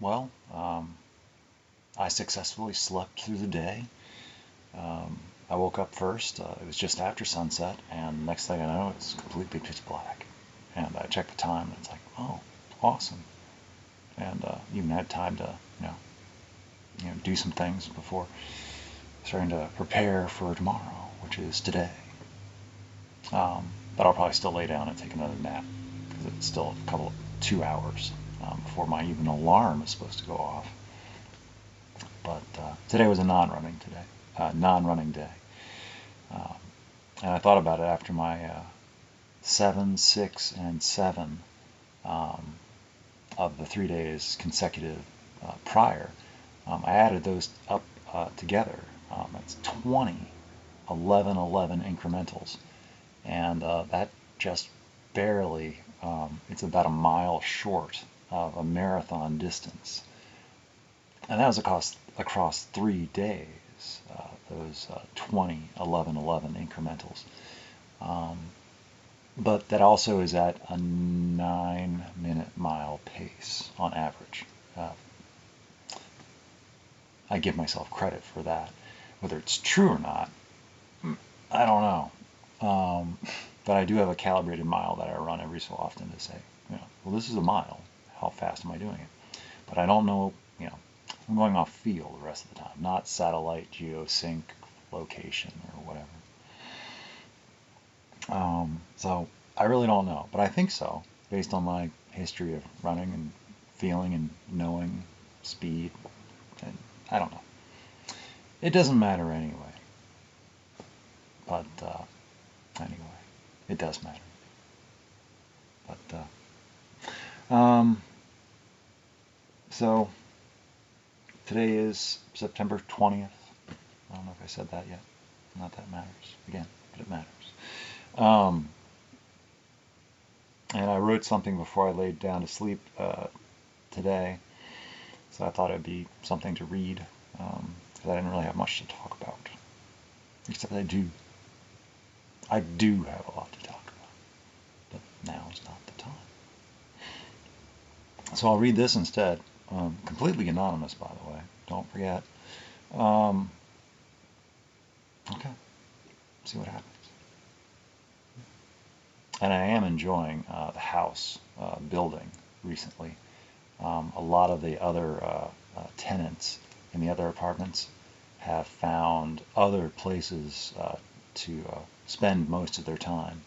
well, I successfully slept through the day. I woke up first. It was just after sunset, and next thing I know, it's completely pitch black. And I checked the time, and it's like, oh, awesome. And even had time to, do some things before starting to prepare for tomorrow, which is today. But I'll probably still lay down and take another nap because it's still 2 hours before my even alarm is supposed to go off. But today was a non-running day. Um, and I thought about it after my 7, 6, and 7 of the 3 days consecutive prior. I added those up together. That's 20 11 incrementals, and that just barely, it's about a mile short of a marathon distance. And that was across 3 days, those 20 11 incrementals. But that also is at a 9-minute mile pace on average. I give myself credit for that. Whether it's true or not, I don't know. But I do have a calibrated mile that I run every so often to say, well, this is a mile. How fast am I doing it? But I don't know, I'm going off feel the rest of the time, not satellite geosync location or whatever. So I really don't know, but I think so, based on my history of running and feeling and knowing speed. And I don't know. It doesn't matter anyway. But anyway, it does matter. But so today is September 20th. I don't know if I said that yet. Not that matters again, but it matters. And I wrote something before I laid down to sleep today, so I thought it'd be something to read, because I didn't really have much to talk about. Except I do have a lot to talk about, but now is not the time. So I'll read this instead. Completely anonymous, by the way. Don't forget. Okay. See what happens. And I am enjoying the house building recently. A lot of the other tenants in the other apartments have found other places to spend most of their time.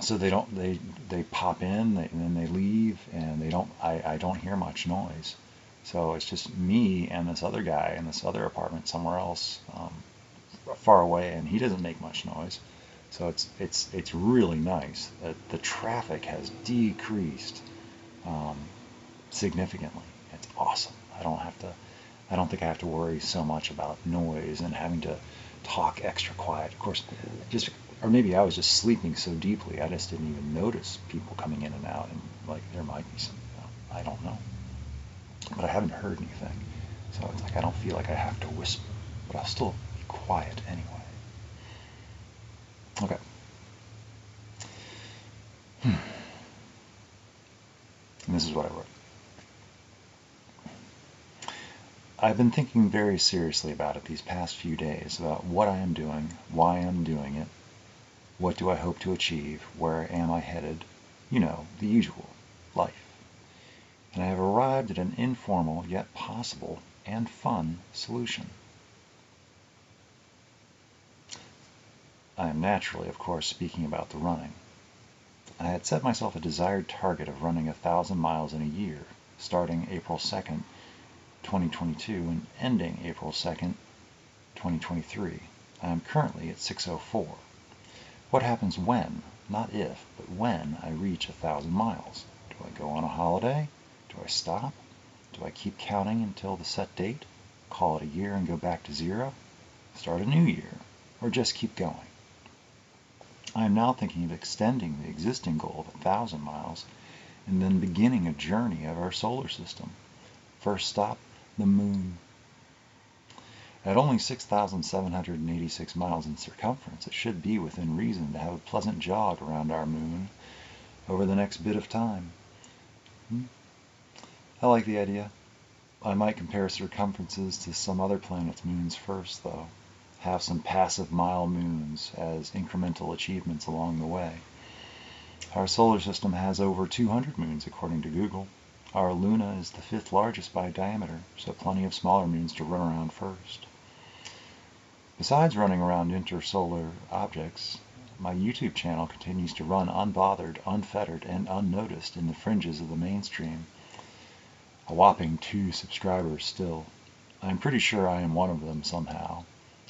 So they pop in and then they leave, and I don't hear much noise. So it's just me and this other guy in this other apartment somewhere else, far away, and he doesn't make much noise. So it's really nice that the traffic has decreased significantly. It's awesome. I don't think I have to worry so much about noise and having to talk extra quiet. Of course, or maybe I was just sleeping so deeply I just didn't even notice people coming in and out, and like there might be some, I don't know. But I haven't heard anything. So it's like I don't feel like I have to whisper, but I'll still be quiet anyway. Okay. And this is what I wrote. I've been thinking very seriously about it these past few days, about what I am doing, why I'm doing it, what do I hope to achieve, where am I headed, the usual, life. And I have arrived at an informal yet possible and fun solution. I am naturally, of course, speaking about the running. I had set myself a desired target of running 1,000 miles in a year, starting April 2nd, 2022 and ending April 2nd, 2023. I am currently at 604. What happens when, not if, but when I reach 1,000 miles? Do I go on a holiday? Do I stop? Do I keep counting until the set date? Call it a year and go back to zero? Start a new year? Or just keep going? I am now thinking of extending the existing goal of 1,000 miles and then beginning a journey of our solar system. First stop, the moon. At only 6,786 miles in circumference, it should be within reason to have a pleasant jog around our moon over the next bit of time. I like the idea. I might compare circumferences to some other planet's moons first, though. Have some passive mile moons as incremental achievements along the way. Our solar system has over 200 moons, according to Google. Our Luna is the 5th largest by diameter, so plenty of smaller moons to run around first. Besides running around intersolar objects, my YouTube channel continues to run unbothered, unfettered, and unnoticed in the fringes of the mainstream. A whopping 2 subscribers still. I'm pretty sure I am one of them somehow.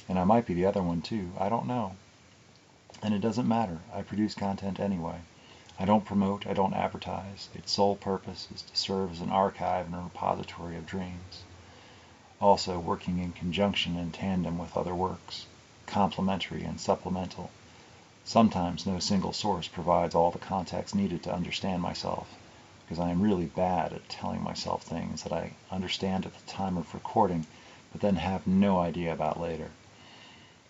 And I might be the other one too, I don't know. And it doesn't matter, I produce content anyway. I don't promote, I don't advertise. Its sole purpose is to serve as an archive and a repository of dreams. Also working in conjunction and tandem with other works, complementary and supplemental. Sometimes no single source provides all the context needed to understand myself, because I am really bad at telling myself things that I understand at the time of recording, but then have no idea about later.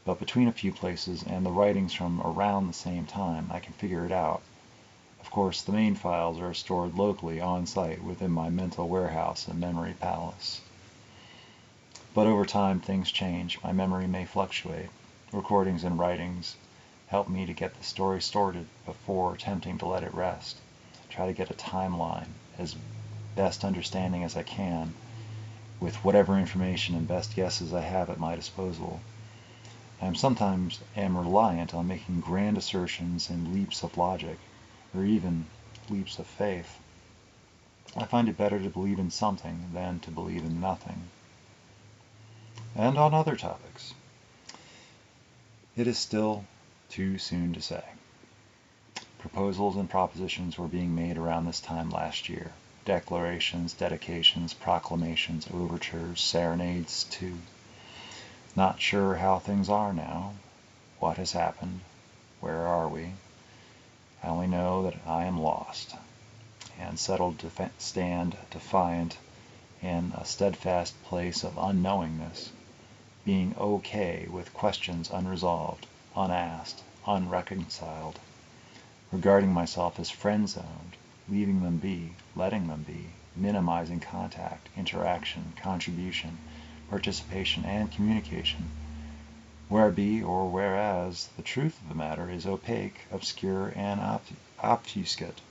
But between a few places and the writings from around the same time, I can figure it out. Of course, the main files are stored locally on-site within my mental warehouse and memory palace. But over time, things change. My memory may fluctuate. Recordings and writings help me to get the story sorted before attempting to let it rest. Try to get a timeline, as best understanding as I can, with whatever information and best guesses I have at my disposal. I sometimes am reliant on making grand assertions and leaps of logic, or even leaps of faith. I find it better to believe in something than to believe in nothing. And on other topics, it is still too soon to say. Proposals and propositions were being made around this time last year. Declarations, dedications, proclamations, overtures, serenades too. Not sure how things are now. What has happened? Where are we? I only know that I am lost, and settled to stand defiant in a steadfast place of unknowingness, being okay with questions unresolved, unasked, unreconciled, regarding myself as friend-zoned, leaving them be, letting them be, minimizing contact, interaction, contribution, participation, and communication, where be or whereas the truth of the matter is opaque, obscure, and obfuscate.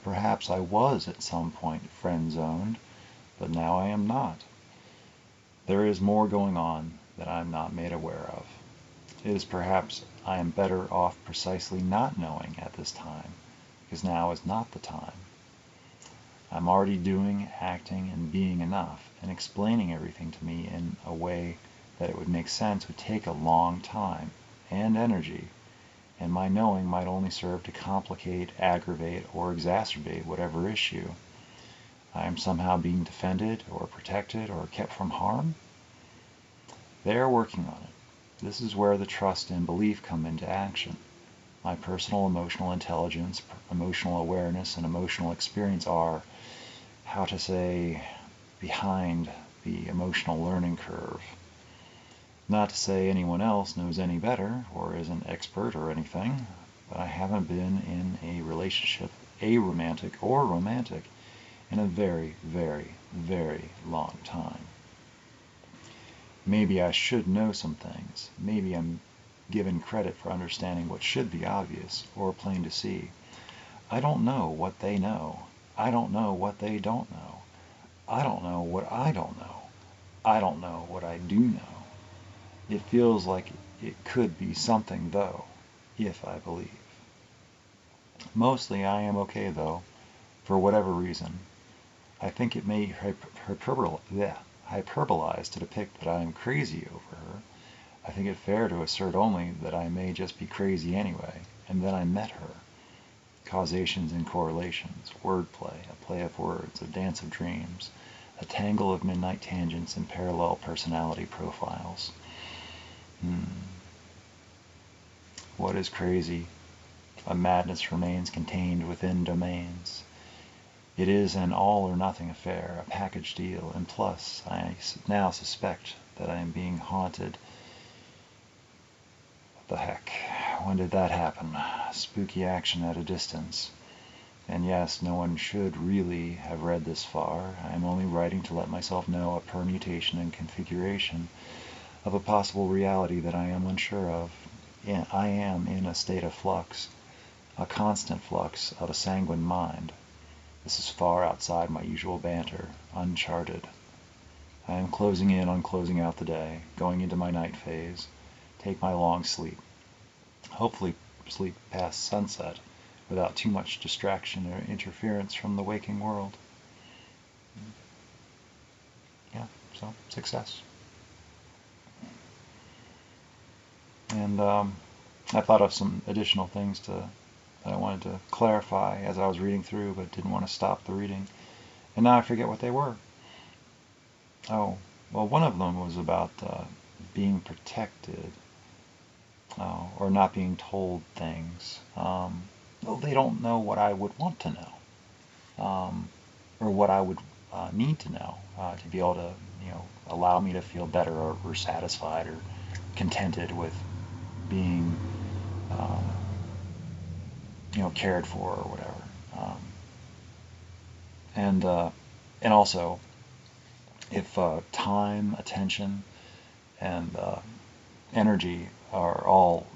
Perhaps I was at some point friend-zoned, but now I am not. There is more going on that I am not made aware of. It is perhaps I am better off precisely not knowing at this time, because now is not the time. I'm already doing, acting, and being enough, and explaining everything to me in a way that it would make sense would take a long time and energy, and my knowing might only serve to complicate, aggravate, or exacerbate whatever issue. I am somehow being defended, or protected, or kept from harm? They are working on it. This is where the trust and belief come into action. My personal emotional intelligence, emotional awareness, and emotional experience are, how to say, behind the emotional learning curve. Not to say anyone else knows any better, or is an expert or anything, but I haven't been in a relationship, aromantic or romantic, in a very, very, very long time. Maybe I should know some things. Maybe I'm given credit for understanding what should be obvious or plain to see. I don't know what they know. I don't know what they don't know. I don't know what I don't know. I don't know what I do know. It feels like it could be something, though, if I believe. Mostly I am okay, though, for whatever reason. I think it may hyperbolize to depict that I am crazy over her. I think it fair to assert only that I may just be crazy anyway, and then I met her. Causations and correlations, wordplay, a play of words, a dance of dreams, a tangle of midnight tangents and parallel personality profiles. What is crazy? A madness remains contained within domains. It is an all-or-nothing affair, a package deal, and plus, I now suspect that I am being haunted. What the heck? When did that happen? Spooky action at a distance. And yes, no one should really have read this far. I am only writing to let myself know a permutation and configuration of a possible reality that I am unsure of. I am in a state of flux, a constant flux of a sanguine mind. This is far outside my usual banter, uncharted. I am closing in on closing out the day, going into my night phase, take my long sleep. Hopefully sleep past sunset without too much distraction or interference from the waking world. Yeah, so success. And I thought of some additional things that I wanted to clarify as I was reading through, but didn't want to stop the reading. And now I forget what they were. Oh, well, one of them was about being protected, or not being told things. Well, they don't know what I would want to know, or what I would need to know to be able to, allow me to feel better or satisfied or contented with being, cared for or whatever. And also, if time, attention, and energy are all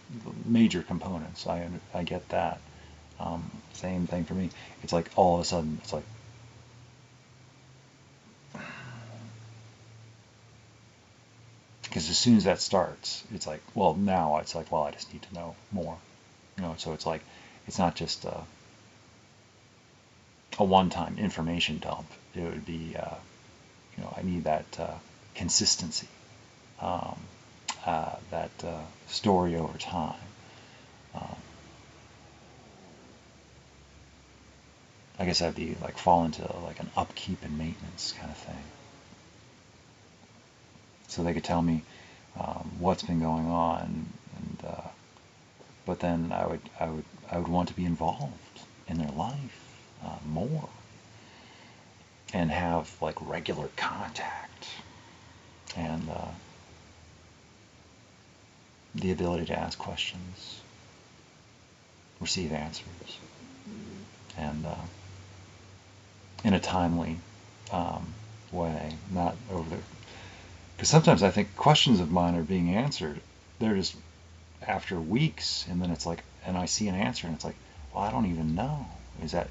major components, I get that. Same thing for me. It's like all of a sudden, it's like, because as soon as that starts, it's like, well, now it's like, well, I just need to know more. So it's like, it's not just a one-time information dump. It would be, I need that consistency, that story over time. I guess I'd be like fall into like an upkeep and maintenance kind of thing. So they could tell me what's been going on, and but then I would want to be involved in their life more, and have like regular contact, and the ability to ask questions, receive answers, and in a timely way, not over the. Because sometimes I think questions of mine are being answered. They're just after weeks, and then it's like, and I see an answer, and it's like, well, I don't even know. Is that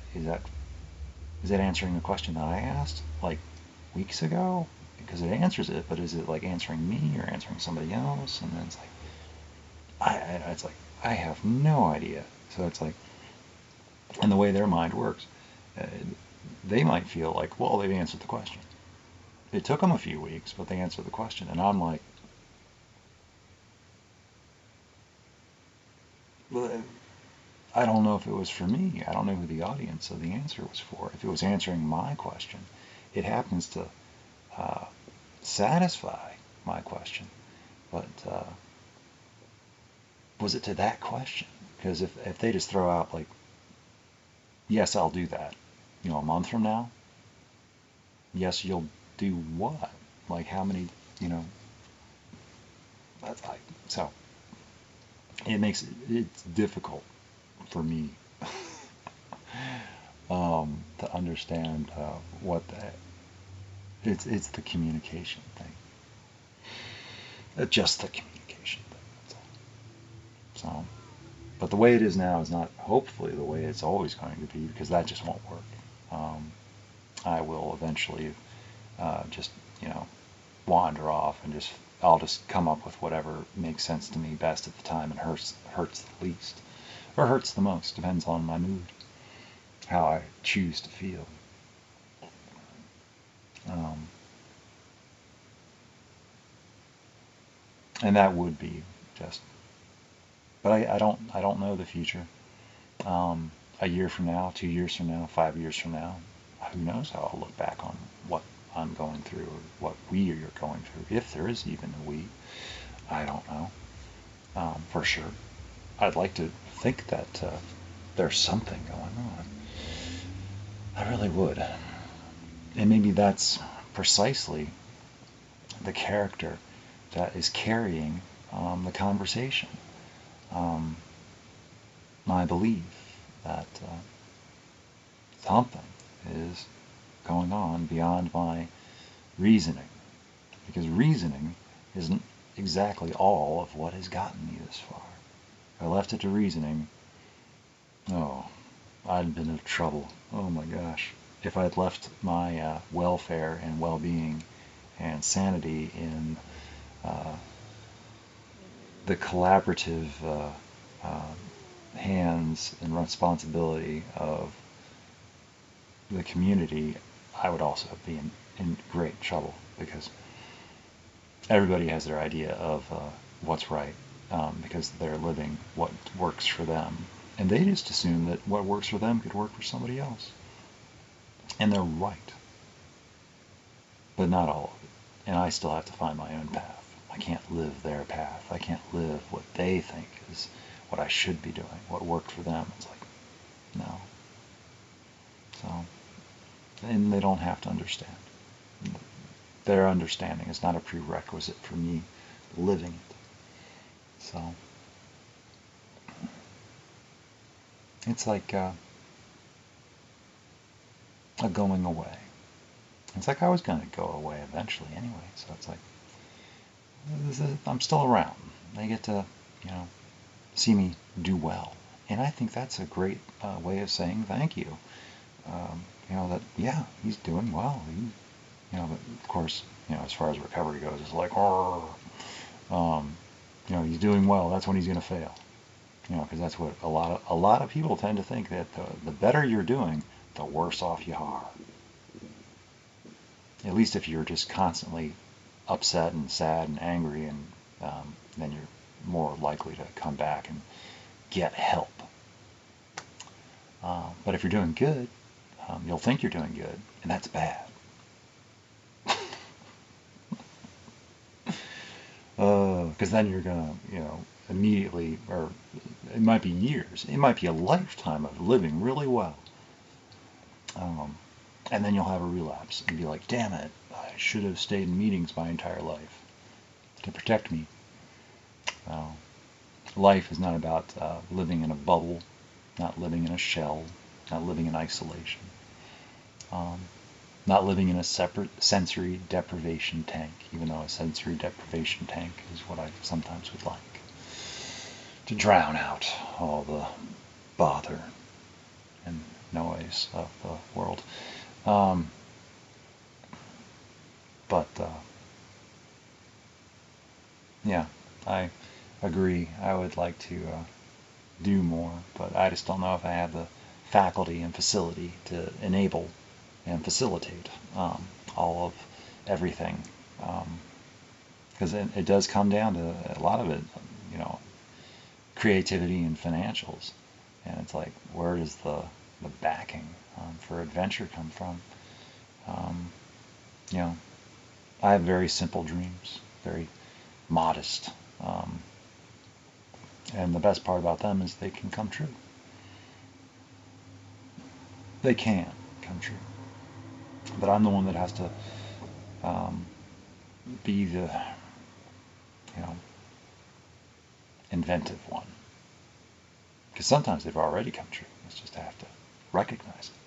answering the question that I asked like weeks ago? Because it answers it, but is it like answering me or answering somebody else? And then it's like, I have no idea. So it's like, and the way their mind works, they might feel like, well, they've answered the question. It took them a few weeks, but they answered the question. And I'm like, well, I don't know if it was for me. I don't know who the audience of the answer was for. If it was answering my question, it happens to satisfy my question. But was it to that question? Because if they just throw out like, yes, I'll do that, a month from now, yes, you'll do what? Like how many, that's like, so it makes it's difficult for me to understand what it's the communication thing. Just the communication thing, that's all. So, but the way it is now is not hopefully the way it's always going to be, because that just won't work. I will eventually just, wander off, and I'll just come up with whatever makes sense to me best at the time and hurts the least, or hurts the most, depends on my mood, how I choose to feel. And that would be just, but I don't know the future. A year from now, 2 years from now, 5 years from now, who knows how I'll look back on what I'm going through, or what we are going through, if there is even a we. I don't know, for sure. I'd like to think that there's something going on. I really would. And maybe that's precisely the character that is carrying the conversation. My belief that something is going on beyond my reasoning. Because reasoning isn't exactly all of what has gotten me this far. If I left it to reasoning, oh, I'd been in trouble. Oh my gosh. If I'd left my welfare and well-being and sanity in the collaborative hands and responsibility of the community, I would also be in great trouble, because everybody has their idea of what's right, because they're living what works for them. And they just assume that what works for them could work for somebody else. And they're right. But not all of it. And I still have to find my own path. I can't live their path. I can't live what they think is what I should be doing, what worked for them. It's like, no. So, and they don't have to understand. Their understanding is not a prerequisite for me living it. So, it's like a going away. It's like I was going to go away eventually anyway, so it's like, I'm still around. They get to, see me do well. And I think that's a great way of saying thank you. That, yeah, he's doing well. But of course, as far as recovery goes, it's like, he's doing well. That's when he's going to fail. Because that's what a lot of people tend to think, that the better you're doing, the worse off you are. At least if you're just constantly upset and sad and angry, and then you're more likely to come back and get help. But if you're doing good, you'll think you're doing good, and that's bad. Because then you're gonna, immediately, or it might be years, it might be a lifetime of living really well. And then you'll have a relapse and be like, damn it, I should have stayed in meetings my entire life to protect me. Life is not about living in a bubble, not living in a shell, not living in isolation, not living in a separate sensory deprivation tank, even though a sensory deprivation tank is what I sometimes would like, to drown out all the bother and noise of the world. Yeah, I agree. I would like to do more, but I just don't know if I have the faculty and facility to enable and facilitate all of everything. Because it does come down to a lot of it, creativity and financials. And it's like, where does the backing for adventure come from? I have very simple dreams, very modest. And the best part about them is they can come true. They can come true. But I'm the one that has to be the, inventive one. Because sometimes they've already come true. It's just I have to recognize it,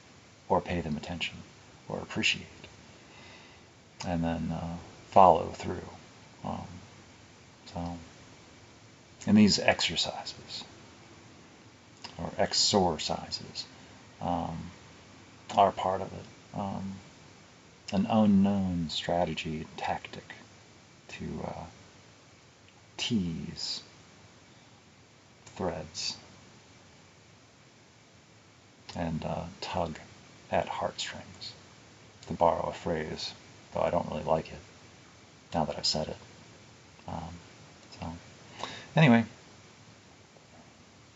or pay them attention, or appreciate, and then follow through. And these exercises, or exorcises, are part of it. An unknown strategy, tactic to tease threads and tug at heartstrings, to borrow a phrase, though I don't really like it now that I've said it. Anyway,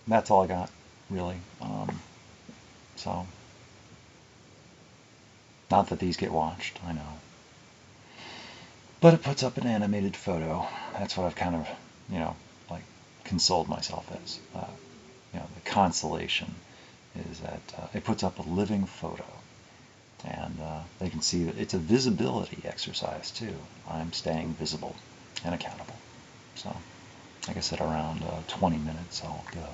that's all I got, really. Not that these get watched, I know. But it puts up an animated photo. That's what I've kind of, consoled myself as. The consolation is that it puts up a living photo. And they can see that it's a visibility exercise, too. I'm staying visible and accountable. So, like I said, around 20 minutes I'll go.